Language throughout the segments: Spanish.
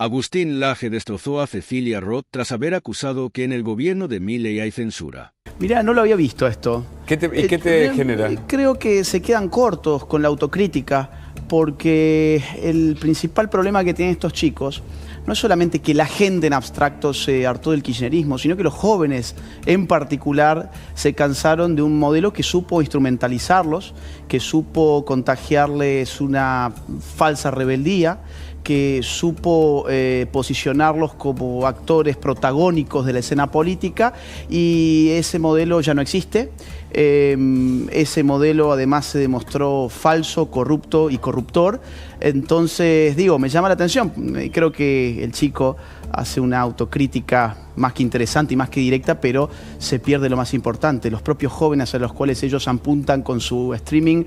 Agustín Laje destrozó a Cecilia Roth tras haber acusado que en el gobierno de Milei hay censura. Mirá, no lo había visto esto. ¿Qué te genera? Creo que se quedan cortos con la autocrítica, porque el principal problema que tienen estos chicos no es solamente que la gente en abstracto se hartó del kirchnerismo, sino que los jóvenes en particular se cansaron de un modelo que supo instrumentalizarlos, que supo contagiarles una falsa rebeldía, que supo posicionarlos como actores protagónicos de la escena política, y ese modelo ya no existe. Ese modelo además se demostró falso, corrupto y corruptor. Entonces, digo, me llama la atención. Creo que el chico hace una autocrítica más que interesante y más que directa, pero se pierde lo más importante. Los propios jóvenes a los cuales ellos apuntan con su streaming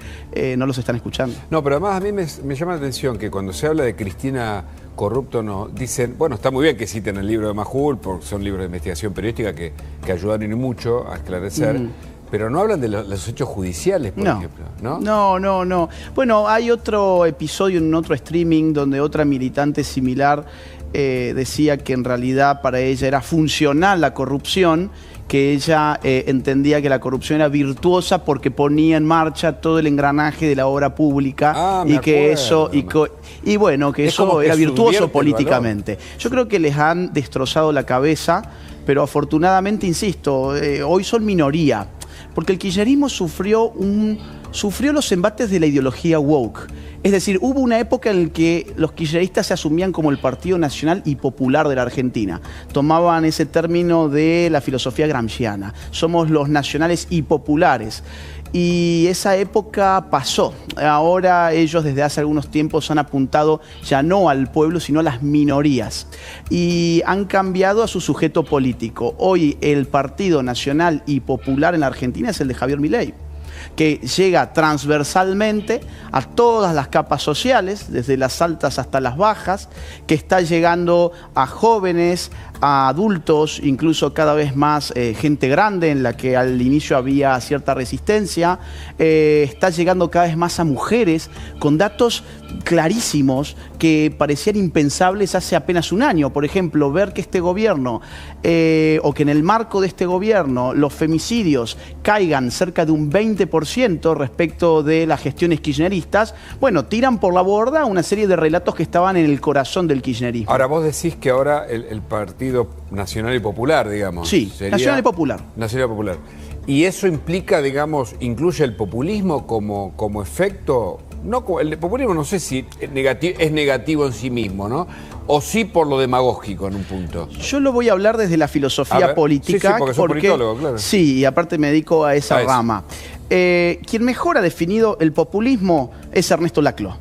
no los están escuchando. No, pero además a mí me llama la atención que cuando se habla de Cristina corrupto, no dicen, bueno, está muy bien que citen el libro de Majul, porque son libros de investigación periodística que ayudaron y mucho a esclarecer. Pero no hablan de los hechos judiciales, por ejemplo, ¿no? No. Bueno, hay otro episodio en otro streaming donde otra militante similar decía que en realidad para ella era funcional la corrupción, que ella entendía que la corrupción era virtuosa porque ponía en marcha todo el engranaje de la obra pública y que eso era virtuoso políticamente. Yo creo que les han destrozado la cabeza, pero afortunadamente, insisto, hoy son minoría. Porque el kirchnerismo sufrió los embates de la ideología woke. Es decir, hubo una época en la que los kirchneristas se asumían como el Partido Nacional y Popular de la Argentina. Tomaban ese término de la filosofía gramsciana. Somos los nacionales y populares. Y esa época pasó. Ahora ellos desde hace algunos tiempos han apuntado ya no al pueblo, sino a las minorías. Y han cambiado a su sujeto político. Hoy el Partido Nacional y Popular en la Argentina es el de Javier Milei, que llega transversalmente a todas las capas sociales, desde las altas hasta las bajas, que está llegando a jóvenes, a adultos, incluso cada vez más gente grande, en la que al inicio había cierta resistencia, está llegando cada vez más a mujeres, con datos clarísimos que parecían impensables hace apenas un año. Por ejemplo, ver que este gobierno, o que en el marco de este gobierno, los femicidios caigan cerca de un 20% respecto de las gestiones kirchneristas, bueno, tiran por la borda una serie de relatos que estaban en el corazón del kirchnerismo. Ahora, vos decís que ahora el Partido Nacional y Popular, digamos. Sí, Nacional y Popular. Nacional y Popular. ¿Y eso implica, digamos, incluye el populismo como efecto? No, el populismo no sé si es negativo en sí mismo, ¿no? O sí por lo demagógico en un punto. Yo lo voy a hablar desde la filosofía política. Sí, porque sos politólogo, claro. Sí, y aparte me dedico a esa rama. Quien mejor ha definido el populismo es Ernesto Laclau.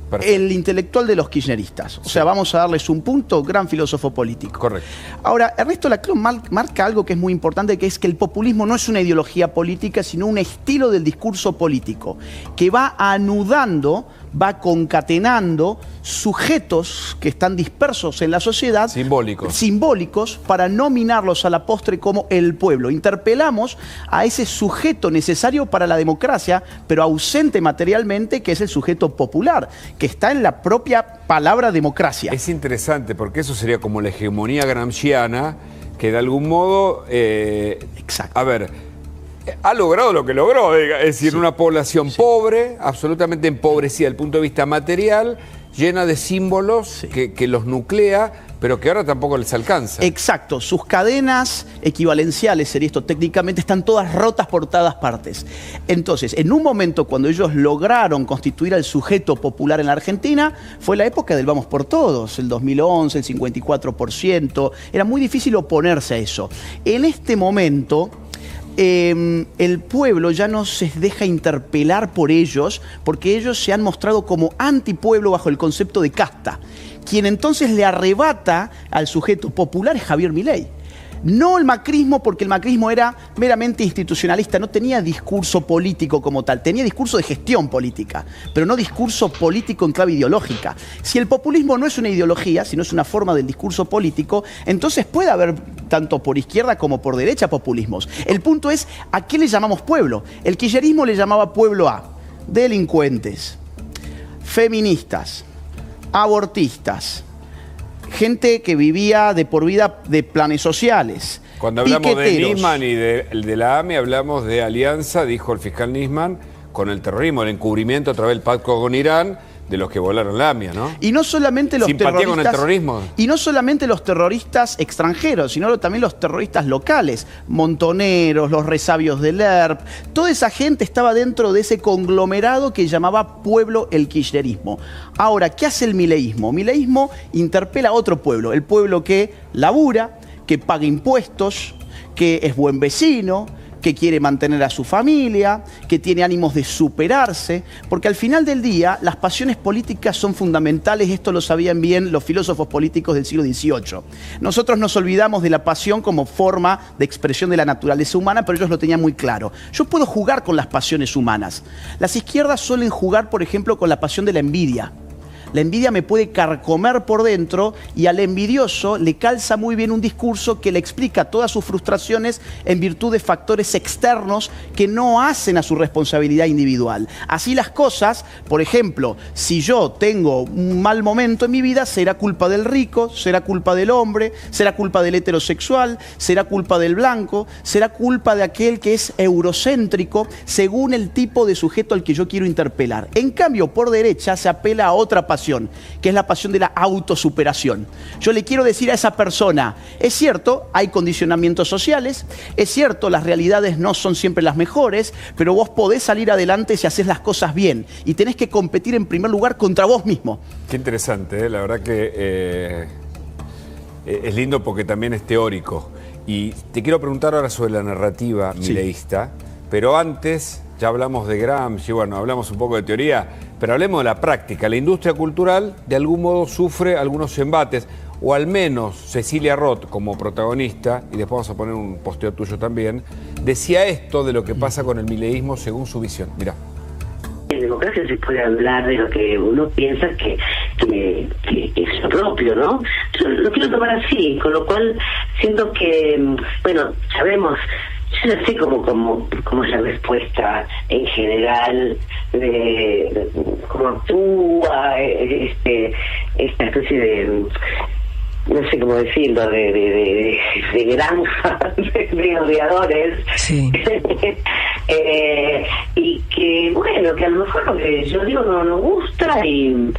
Perfecto. El intelectual de los kirchneristas. O sea, vamos a darles un punto, gran filósofo político. Correcto. Ahora, Ernesto Laclau marca algo que es muy importante, que es que el populismo no es una ideología política, sino un estilo del discurso político, que va anudando, va concatenando sujetos que están dispersos en la sociedad. Simbólicos, para nominarlos a la postre como el pueblo. Interpelamos a ese sujeto necesario para la democracia, pero ausente materialmente, que es el sujeto popular, que está en la propia palabra democracia. Es interesante, porque eso sería como la hegemonía gramsciana, que de algún modo... Exacto. A ver, ha logrado lo que logró, es decir, una población pobre, absolutamente empobrecida desde el punto de vista material, llena de símbolos que los nuclea, pero que ahora tampoco les alcanza. Exacto, sus cadenas equivalenciales, sería esto técnicamente, están todas rotas por todas partes. Entonces, en un momento cuando ellos lograron constituir al sujeto popular en la Argentina, fue la época del vamos por todos, el 2011, el 54%, era muy difícil oponerse a eso. En este momento... el pueblo ya no se deja interpelar por ellos, porque ellos se han mostrado como antipueblo bajo el concepto de casta. Quien entonces le arrebata al sujeto popular es Javier Milei. No el macrismo, porque el macrismo era meramente institucionalista, no tenía discurso político como tal, tenía discurso de gestión política, pero no discurso político en clave ideológica. Si el populismo no es una ideología, sino es una forma del discurso político, entonces puede haber tanto por izquierda como por derecha populismos. El punto es, ¿a qué le llamamos pueblo? El kirchnerismo le llamaba pueblo a delincuentes, feministas, abortistas, gente que vivía de por vida de planes sociales. Cuando hablamos de Nisman y de la AMI, hablamos de alianza, dijo el fiscal Nisman, con el terrorismo, el encubrimiento a través del pacto con Irán, de los que volaron la AMIA, ¿no? Y no solamente los simpatía con el terrorismo. Y no solamente los terroristas extranjeros, sino también los terroristas locales, montoneros, los resabios del ERP, toda esa gente estaba dentro de ese conglomerado que llamaba pueblo el kirchnerismo. Ahora, ¿qué hace el mileísmo? Mileísmo interpela a otro pueblo, el pueblo que labura, que paga impuestos, que es buen vecino, que quiere mantener a su familia, que tiene ánimos de superarse, porque al final del día las pasiones políticas son fundamentales, esto lo sabían bien los filósofos políticos del siglo XVIII. Nosotros nos olvidamos de la pasión como forma de expresión de la naturaleza humana, pero ellos lo tenían muy claro. Yo puedo jugar con las pasiones humanas. Las izquierdas suelen jugar, por ejemplo, con la pasión de la envidia. La envidia me puede carcomer por dentro y al envidioso le calza muy bien un discurso que le explica todas sus frustraciones en virtud de factores externos que no hacen a su responsabilidad individual. Así las cosas, por ejemplo, si yo tengo un mal momento en mi vida, será culpa del rico, será culpa del hombre, será culpa del heterosexual, será culpa del blanco, será culpa de aquel que es eurocéntrico, según el tipo de sujeto al que yo quiero interpelar. En cambio, por derecha se apela a otra pasión, que es la pasión de la autosuperación. Yo le quiero decir a esa persona, es cierto, hay condicionamientos sociales, es cierto, las realidades no son siempre las mejores, pero vos podés salir adelante si haces las cosas bien y tenés que competir en primer lugar contra vos mismo. Qué interesante, ¿eh? La verdad que es lindo porque también es teórico. Y te quiero preguntar ahora sobre la narrativa mileísta, pero antes ya hablamos de Gramsci, bueno, hablamos un poco de teoría, pero hablemos de la práctica. La industria cultural de algún modo sufre algunos embates, o al menos Cecilia Roth como protagonista, y después vamos a poner un posteo tuyo también, decía esto de lo que pasa con el mileísmo según su visión. Mirá. En democracia se puede hablar de lo que uno piensa que es lo propio, ¿no? Yo lo quiero tomar así, con lo cual siento que, bueno, sabemos, yo no sé cómo es la respuesta en general de cómo actúa esta especie de, no sé cómo decirlo, de granja de odiadores. Sí. Y que, bueno, que a lo mejor lo que yo digo no nos gusta y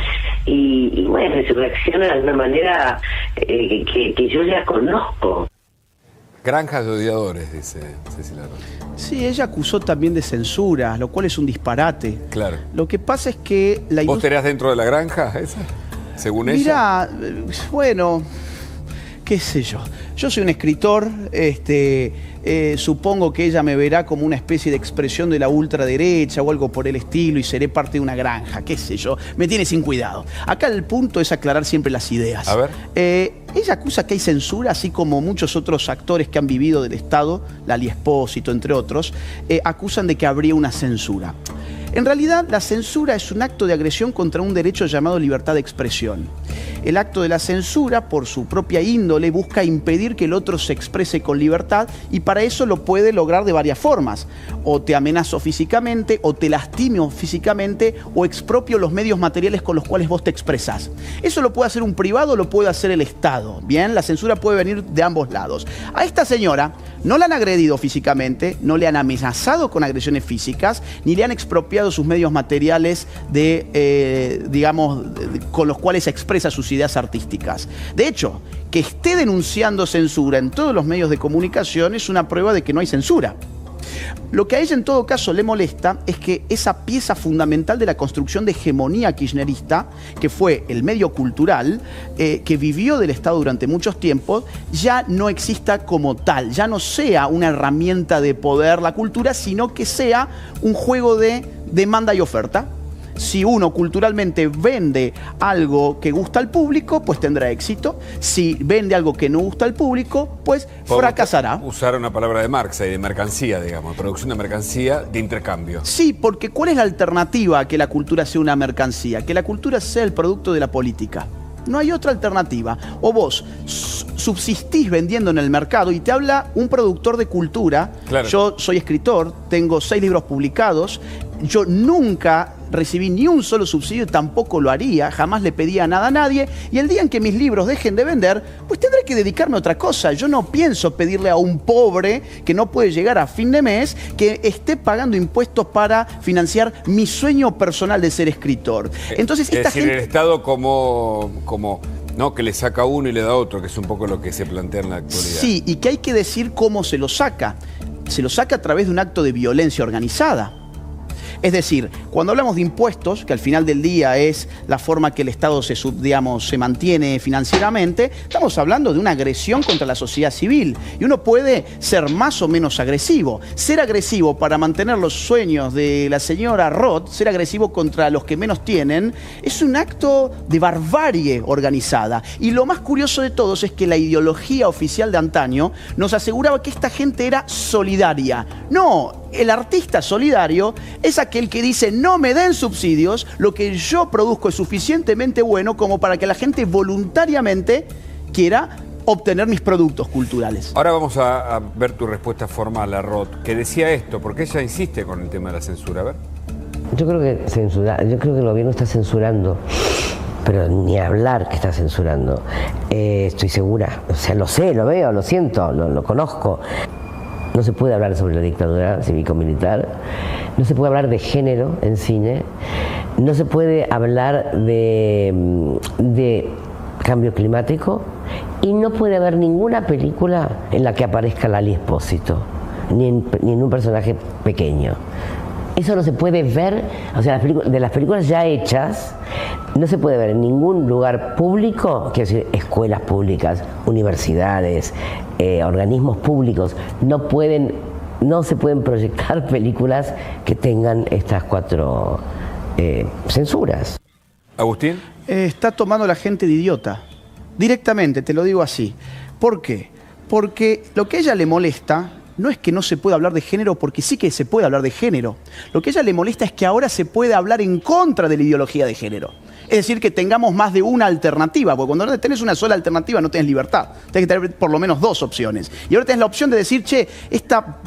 bueno, se reacciona de una manera que yo ya conozco. Granjas de odiadores, dice Cecilia Roth. Sí, ella acusó también de censura, lo cual es un disparate. Claro. Lo que pasa es que la ¿Vos estarías dentro de la granja esa, según ella? Mirá, bueno, qué sé yo. Yo soy un escritor, supongo que ella me verá como una especie de expresión de la ultraderecha o algo por el estilo y seré parte de una granja, qué sé yo. Me tiene sin cuidado. Acá el punto es aclarar siempre las ideas. A ver. Ella acusa que hay censura, así como muchos otros actores que han vivido del Estado, Lali Espósito, entre otros, acusan de que habría una censura. En realidad, la censura es un acto de agresión contra un derecho llamado libertad de expresión. El acto de la censura, por su propia índole, busca impedir que el otro se exprese con libertad y para eso lo puede lograr de varias formas. O te amenazo físicamente, o te lastimo físicamente, o expropio los medios materiales con los cuales vos te expresás. Eso lo puede hacer un privado o lo puede hacer el Estado. Bien, la censura puede venir de ambos lados. A esta señora no la han agredido físicamente, no le han amenazado con agresiones físicas, ni le han expropiado sus medios materiales con los cuales expresa sus ideas artísticas. De hecho, que esté denunciando censura en todos los medios de comunicación es una prueba de que no hay censura. Lo que a ella en todo caso le molesta es que esa pieza fundamental de la construcción de hegemonía kirchnerista, que fue el medio cultural, que vivió del Estado durante muchos tiempos, ya no exista como tal, ya no sea una herramienta de poder la cultura, sino que sea un juego de demanda y oferta. Si uno culturalmente vende algo que gusta al público, pues tendrá éxito. Si vende algo que no gusta al público, pues fracasará. Usar una palabra de Marx y de mercancía, digamos, producción de mercancía de intercambio. Sí, porque ¿cuál es la alternativa a que la cultura sea una mercancía? Que la cultura sea el producto de la política. No hay otra alternativa. O vos subsistís vendiendo en el mercado y te habla un productor de cultura. Claro. Yo soy escritor, tengo 6 libros publicados. Yo nunca recibí ni un solo subsidio, tampoco lo haría, jamás le pedía nada a nadie, y el día en que mis libros dejen de vender, pues tendré que dedicarme a otra cosa. Yo no pienso pedirle a un pobre que no puede llegar a fin de mes que esté pagando impuestos para financiar mi sueño personal de ser escritor. Entonces, es decir, el Estado como ¿no? que le saca uno y le da otro, que es un poco lo que se plantea en la actualidad. Sí, y que hay que decir cómo se lo saca. Se lo saca a través de un acto de violencia organizada. Es decir, cuando hablamos de impuestos, que al final del día es la forma que el Estado se mantiene financieramente, estamos hablando de una agresión contra la sociedad civil. Y uno puede ser más o menos agresivo. Ser agresivo para mantener los sueños de la señora Roth, ser agresivo contra los que menos tienen, es un acto de barbarie organizada. Y lo más curioso de todos es que la ideología oficial de antaño nos aseguraba que esta gente era solidaria. No. El artista solidario es aquel que dice: no me den subsidios, lo que yo produzco es suficientemente bueno como para que la gente voluntariamente quiera obtener mis productos culturales. Ahora vamos a ver tu respuesta formal a Roth, que decía esto, porque ella insiste con el tema de la censura. A ver. Yo creo que el gobierno está censurando, pero ni hablar que está censurando. Estoy segura, o sea, lo sé, lo veo, lo siento, lo conozco. No se puede hablar sobre la dictadura cívico-militar, no se puede hablar de género en cine, no se puede hablar de cambio climático y no puede haber ninguna película en la que aparezca Lali Espósito, ni en un personaje pequeño. Eso no se puede ver, o sea, de las películas ya hechas, no se puede ver en ningún lugar público, quiero decir, escuelas públicas, universidades, organismos públicos, no se pueden proyectar películas que tengan estas 4 censuras. Agustín. Está tomando a la gente de idiota, directamente, te lo digo así. ¿Por qué? Porque lo que a ella le molesta no es que no se pueda hablar de género, porque sí que se puede hablar de género. Lo que a ella le molesta es que ahora se puede hablar en contra de la ideología de género. Es decir, que tengamos más de una alternativa, porque cuando no tenés una sola alternativa no tenés libertad. Tenés que tener por lo menos 2 opciones. Y ahora tenés la opción de decir: che, esta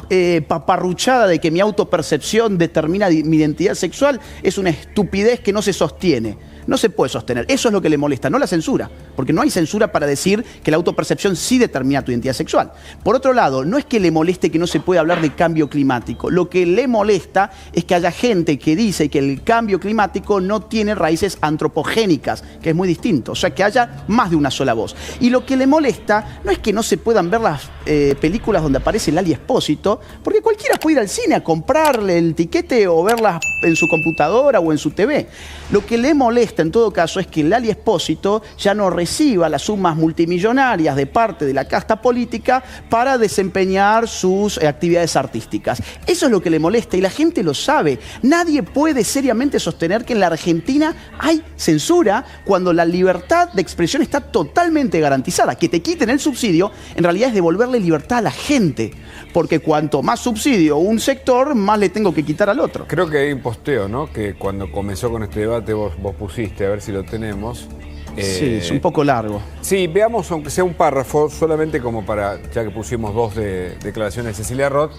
paparruchada de que mi autopercepción determina mi identidad sexual es una estupidez que no se sostiene. No se puede sostener. Eso es lo que le molesta, no la censura. Porque no hay censura para decir que la autopercepción sí determina tu identidad sexual. Por otro lado, no es que le moleste que no se pueda hablar de cambio climático. Lo que le molesta es que haya gente que dice que el cambio climático no tiene raíces antropogénicas, que es muy distinto. O sea, que haya más de una sola voz. Y lo que le molesta no es que no se puedan ver las películas donde aparece Lali Espósito, porque cualquiera puede ir al cine a comprarle el tiquete o verlas en su computadora o en su TV. Lo que le molesta en todo caso es que Lali Espósito ya no reciba las sumas multimillonarias de parte de la casta política para desempeñar sus actividades artísticas. Eso es lo que le molesta y la gente lo sabe. Nadie puede seriamente sostener que en la Argentina hay censura cuando la libertad de expresión está totalmente garantizada. Que te quiten el subsidio en realidad es devolverle libertad a la gente, porque cuanto más subsidio un sector, más le tengo que quitar al otro. Creo que hay un posteo, ¿no? Que cuando comenzó con este debate vos pusiste, a ver si lo tenemos. Sí, es un poco largo. Sí, veamos aunque sea un párrafo, solamente como para, ya que pusimos 2 declaraciones de Cecilia Roth,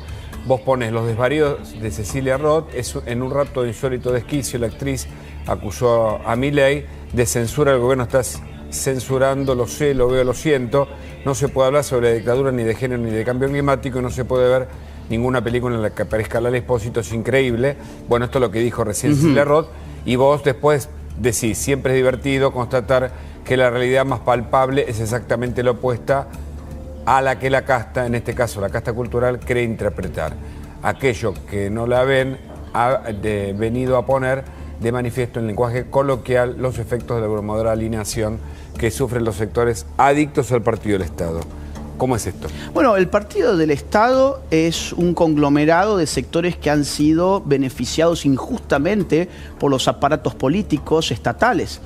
vos pones: los desvaríos de Cecilia Roth. En un rato de insólito desquicio, la actriz acusó a Milei de censura. El gobierno está censurando, lo sé, lo veo, lo siento. No se puede hablar sobre dictadura, ni de género, ni de cambio climático, y no se puede ver ninguna película en la que aparezca Lali Espósito. Es increíble. Bueno, esto es lo que dijo recién Cecilia Roth, y vos después decís: siempre es divertido constatar que la realidad más palpable es exactamente la opuesta a la que la casta, en este caso la casta cultural, cree interpretar. Aquello que no la ven ha venido a poner de manifiesto en lenguaje coloquial los efectos de la abrumadora alienación que sufren los sectores adictos al partido del Estado. ¿Cómo es esto? Bueno, el Partido del Estado es un conglomerado de sectores que han sido beneficiados injustamente por los aparatos políticos estatales.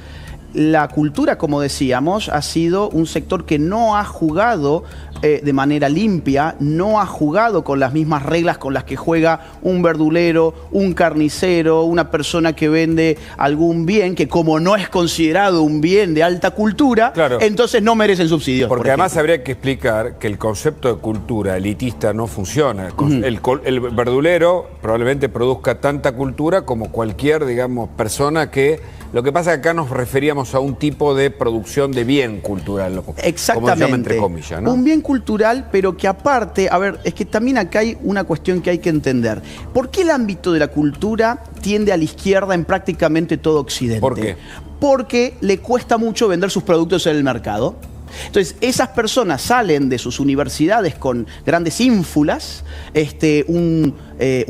la cultura, como decíamos, ha sido un sector que no ha jugado de manera limpia, no ha jugado con las mismas reglas con las que juega un verdulero, un carnicero, una persona que vende algún bien que, como no es considerado un bien de alta cultura, claro, entonces no merecen subsidios. Porque además habría que explicar que el concepto de cultura elitista no funciona. El verdulero probablemente produzca tanta cultura como cualquier, digamos, persona que... Lo que pasa es que acá nos referíamos a un tipo de producción de bien cultural. Exactamente. Como se llama entre comillas, ¿no? Un bien cultural, pero que aparte, a ver, es que también acá hay una cuestión que hay que entender. ¿Por qué el ámbito de la cultura tiende a la izquierda en prácticamente todo Occidente? ¿Por qué? Porque le cuesta mucho vender sus productos en el mercado. Entonces, esas personas salen de sus universidades con grandes ínfulas, un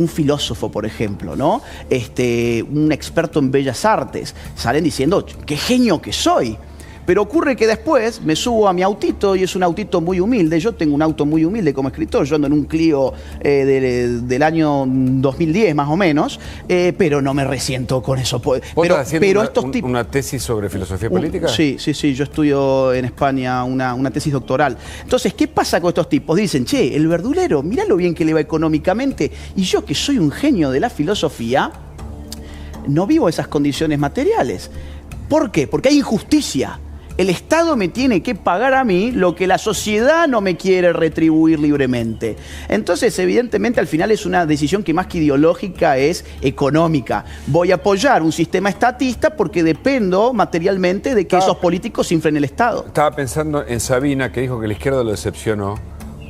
filósofo, por ejemplo, ¿no? Un experto en bellas artes, salen diciendo, ¡qué genio que soy! Pero ocurre que después me subo a mi autito y es un autito muy humilde. Yo tengo un auto muy humilde como escritor. Yo ando en un Clio del año 2010 más o menos, pero no me resiento con eso. Pero estos tipos... ¿Una tesis sobre filosofía política? Sí. Yo estudio en España una tesis doctoral. Entonces, ¿qué pasa con estos tipos? Dicen, che, el verdulero, mirá lo bien que le va económicamente. Y yo, que soy un genio de la filosofía, no vivo esas condiciones materiales. ¿Por qué? Porque hay injusticia. El Estado me tiene que pagar a mí lo que la sociedad no me quiere retribuir libremente. Entonces, evidentemente, al final es una decisión que más que ideológica es económica. Voy a apoyar un sistema estatista porque dependo materialmente de que esos políticos inflen el Estado. Estaba pensando en Sabina, que dijo que la izquierda lo decepcionó,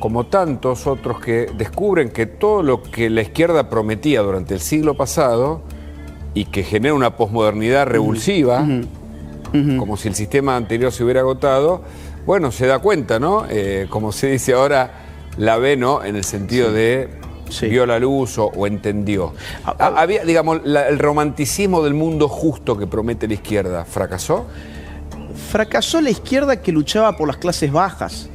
como tantos otros que descubren que todo lo que la izquierda prometía durante el siglo pasado y que genera una posmodernidad revulsiva, como si el sistema anterior se hubiera agotado, bueno, se da cuenta, ¿no? Como se dice ahora, la ve, ¿no? En el sentido de vio la luz o entendió. Había, digamos, el romanticismo del mundo justo que promete la izquierda, ¿fracasó? Fracasó la izquierda que luchaba por las clases bajas.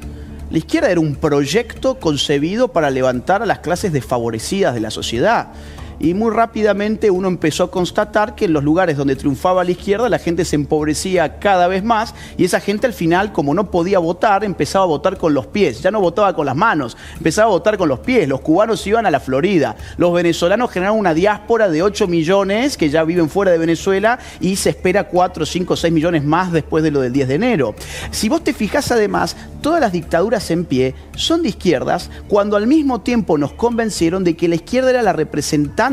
La izquierda era un proyecto concebido para levantar a las clases desfavorecidas de la sociedad. Y muy rápidamente uno empezó a constatar que en los lugares donde triunfaba la izquierda la gente se empobrecía cada vez más y esa gente al final, como no podía votar, empezaba a votar con los pies. Ya no votaba con las manos, empezaba a votar con los pies. Los cubanos iban a la Florida, los venezolanos generaron una diáspora de 8 millones que ya viven fuera de Venezuela y se espera 4, 5, 6 millones más después de lo del 10 de enero. Si vos te fijás además, todas las dictaduras en pie son de izquierdas cuando al mismo tiempo nos convencieron de que la izquierda era la representante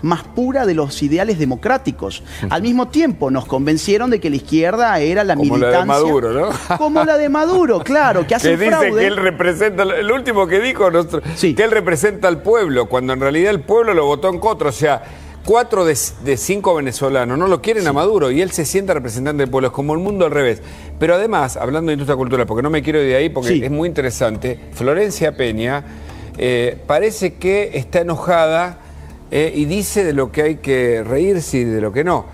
más pura de los ideales democráticos. Al mismo tiempo nos convencieron de que la izquierda era la militancia... Como la de Maduro, ¿no? Como la de Maduro, claro, que hace fraude. Que dice que él representa, el último que dijo, que él representa al pueblo, cuando en realidad el pueblo lo votó en contra. O sea, 4 de 5 venezolanos no lo quieren a Maduro y él se siente representante del pueblo. Es como el mundo al revés. Pero además, hablando de industria cultural, porque no me quiero ir de ahí, porque es muy interesante, Florencia Peña parece que está enojada y dice de lo que hay que reírse y de lo que no.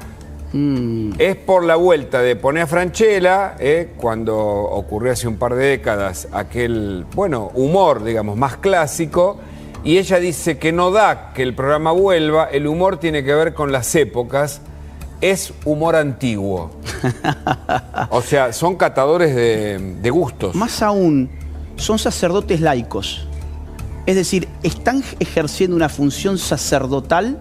Es por la vuelta de poner a Franchella, cuando ocurrió hace un par de décadas aquel, bueno, humor, digamos, más clásico, y ella dice que no da que el programa vuelva, el humor tiene que ver con las épocas, es humor antiguo. O sea, son catadores de gustos. Más aún, son sacerdotes laicos. Es decir, están ejerciendo una función sacerdotal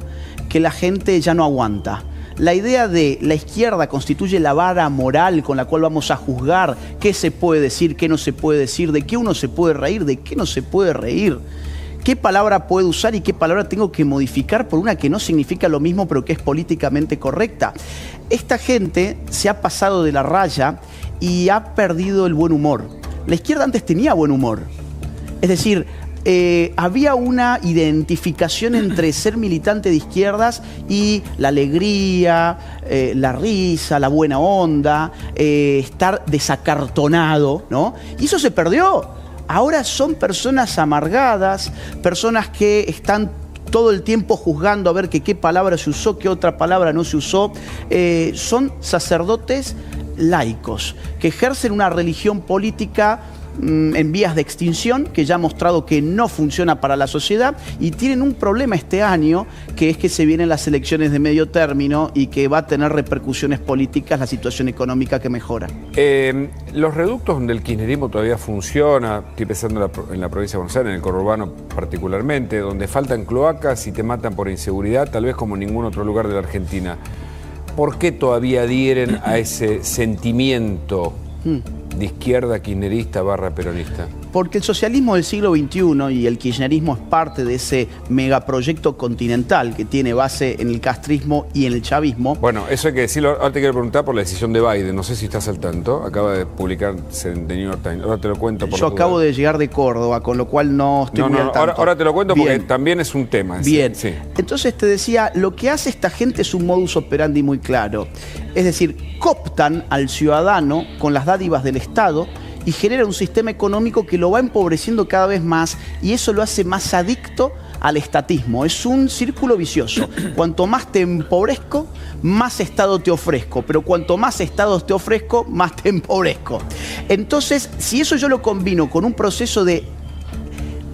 que la gente ya no aguanta. La idea de la izquierda constituye la vara moral con la cual vamos a juzgar qué se puede decir, qué no se puede decir, de qué uno se puede reír, de qué no se puede reír, qué palabra puedo usar y qué palabra tengo que modificar por una que no significa lo mismo pero que es políticamente correcta. Esta gente se ha pasado de la raya y ha perdido el buen humor. La izquierda antes tenía buen humor. Es decir, había una identificación entre ser militante de izquierdas y la alegría, la risa, la buena onda, estar desacartonado, ¿no? Y eso se perdió. Ahora son personas amargadas, personas que están todo el tiempo juzgando a ver qué palabra se usó, qué otra palabra no se usó. Son sacerdotes laicos que ejercen una religión política en vías de extinción, que ya ha mostrado que no funciona para la sociedad, y tienen un problema este año, que es que se vienen las elecciones de medio término y que va a tener repercusiones políticas la situación económica que mejora. Los reductos donde el kirchnerismo todavía funciona, estoy pensando en la provincia de Buenos Aires, en el conurbano particularmente, donde faltan cloacas y te matan por inseguridad, tal vez como en ningún otro lugar de la Argentina. ¿Por qué todavía adhieren a ese sentimiento de izquierda kirchnerista / peronista? Porque el socialismo del siglo XXI y el kirchnerismo es parte de ese megaproyecto continental que tiene base en el castrismo y en el chavismo. Bueno, eso hay que decirlo. Ahora te quiero preguntar por la decisión de Biden. No sé si estás al tanto. Acaba de publicarse en The New York Times. Ahora te lo cuento. Yo acabo de llegar de Córdoba, con lo cual no estoy muy al tanto. Ahora te lo cuento porque también es un tema. Bien. Sí. Entonces te decía, lo que hace esta gente es un modus operandi muy claro. Es decir, cooptan al ciudadano con las dádivas del Estado y genera un sistema económico que lo va empobreciendo cada vez más, y eso lo hace más adicto al estatismo. Es un círculo vicioso. Cuanto más te empobrezco, más Estado te ofrezco, pero cuanto más Estado te ofrezco, más te empobrezco. Entonces, si eso yo lo combino con un proceso de,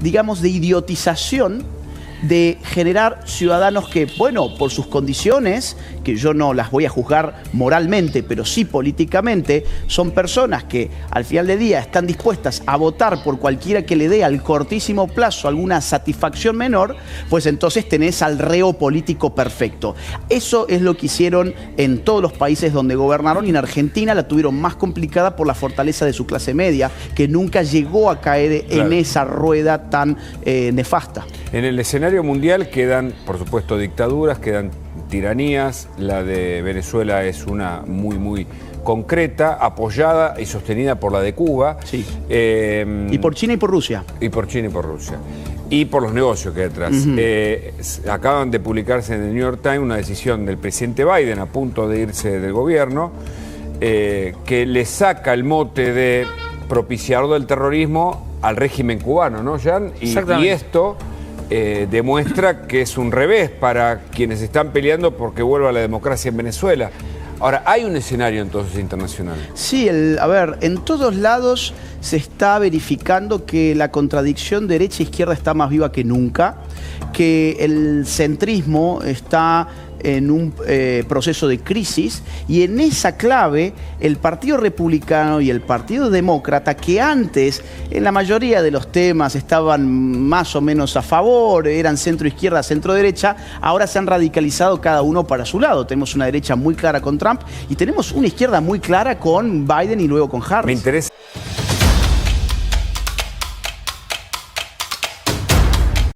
digamos, de idiotización, de generar ciudadanos que, bueno, por sus condiciones, que yo no las voy a juzgar moralmente, pero sí políticamente, son personas que al final del día están dispuestas a votar por cualquiera que le dé al cortísimo plazo alguna satisfacción menor, pues entonces tenés al reo político perfecto. Eso es lo que hicieron en todos los países donde gobernaron, y en Argentina la tuvieron más complicada por la fortaleza de su clase media, que nunca llegó a caer en esa rueda tan nefasta. En el escenario mundial quedan, por supuesto, dictaduras, quedan tiranías. La de Venezuela es una muy concreta, apoyada y sostenida por la de Cuba. Sí. Y por China y por Rusia. Y por China y por Rusia. Y por los negocios que hay detrás. Acaban de publicarse en el New York Times una decisión del presidente Biden, a punto de irse del gobierno, que le saca el mote de propiciador del terrorismo al régimen cubano, ¿no, Jan? Y esto demuestra que es un revés para quienes están peleando porque vuelva la democracia en Venezuela. Ahora, ¿hay un escenario entonces internacional? Sí, a ver, en todos lados se está verificando que la contradicción derecha-izquierda está más viva que nunca, que el centrismo está en un proceso de crisis, y en esa clave el Partido Republicano y el Partido Demócrata, que antes en la mayoría de los temas estaban más o menos a favor, eran centro-izquierda, centro-derecha, ahora se han radicalizado cada uno para su lado. Tenemos una derecha muy clara con Trump y tenemos una izquierda muy clara con Biden y luego con Harris. Me interesa.